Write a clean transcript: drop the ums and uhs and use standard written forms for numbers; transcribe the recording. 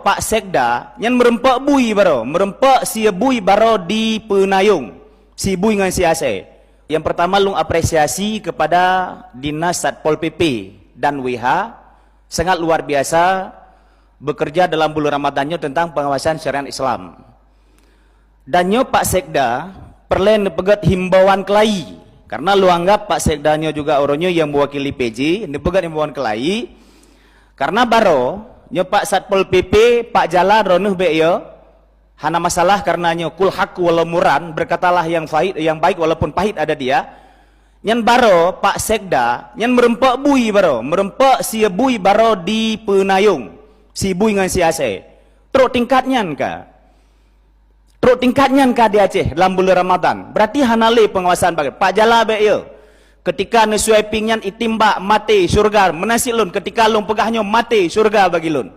Pak Sekda yang merempak bui baro, merempak si bui baro di Penayung, si bui dengan si Aceh. Yang pertama lung apresiasi kepada Dinas Satpol PP dan WH sangat luar biasa bekerja dalam bulan Ramadannya tentang pengawasan syariat Islam. Dannya Pak Sekda perlu nepegat himbauan kelai, karena lu anggap Pak Sekdanya juga orangnya yang mewakili PJ, nepegat himbauan kelai, karena baro Pak Satpol PP, Pak Jala, ronuh be yo, hana masalah karenanya kul hak walau muran, berkatalah yang baik walaupun pahit ada dia. Nyan baro Pak Sekda, nyan merempak bui baro, merempak si bui baro di Penayung, si bui dengan si Aceh. Teruk tingkatnya ka, teruk tingkatnya ka di Aceh dalam bulan Ramadan. Berarti hanale pengawasan bagi Pak Jala be yo. Ketika nesuai pingyan itimbak mati surga menasi lun, ketika lun pegahnya mati surga bagi lun.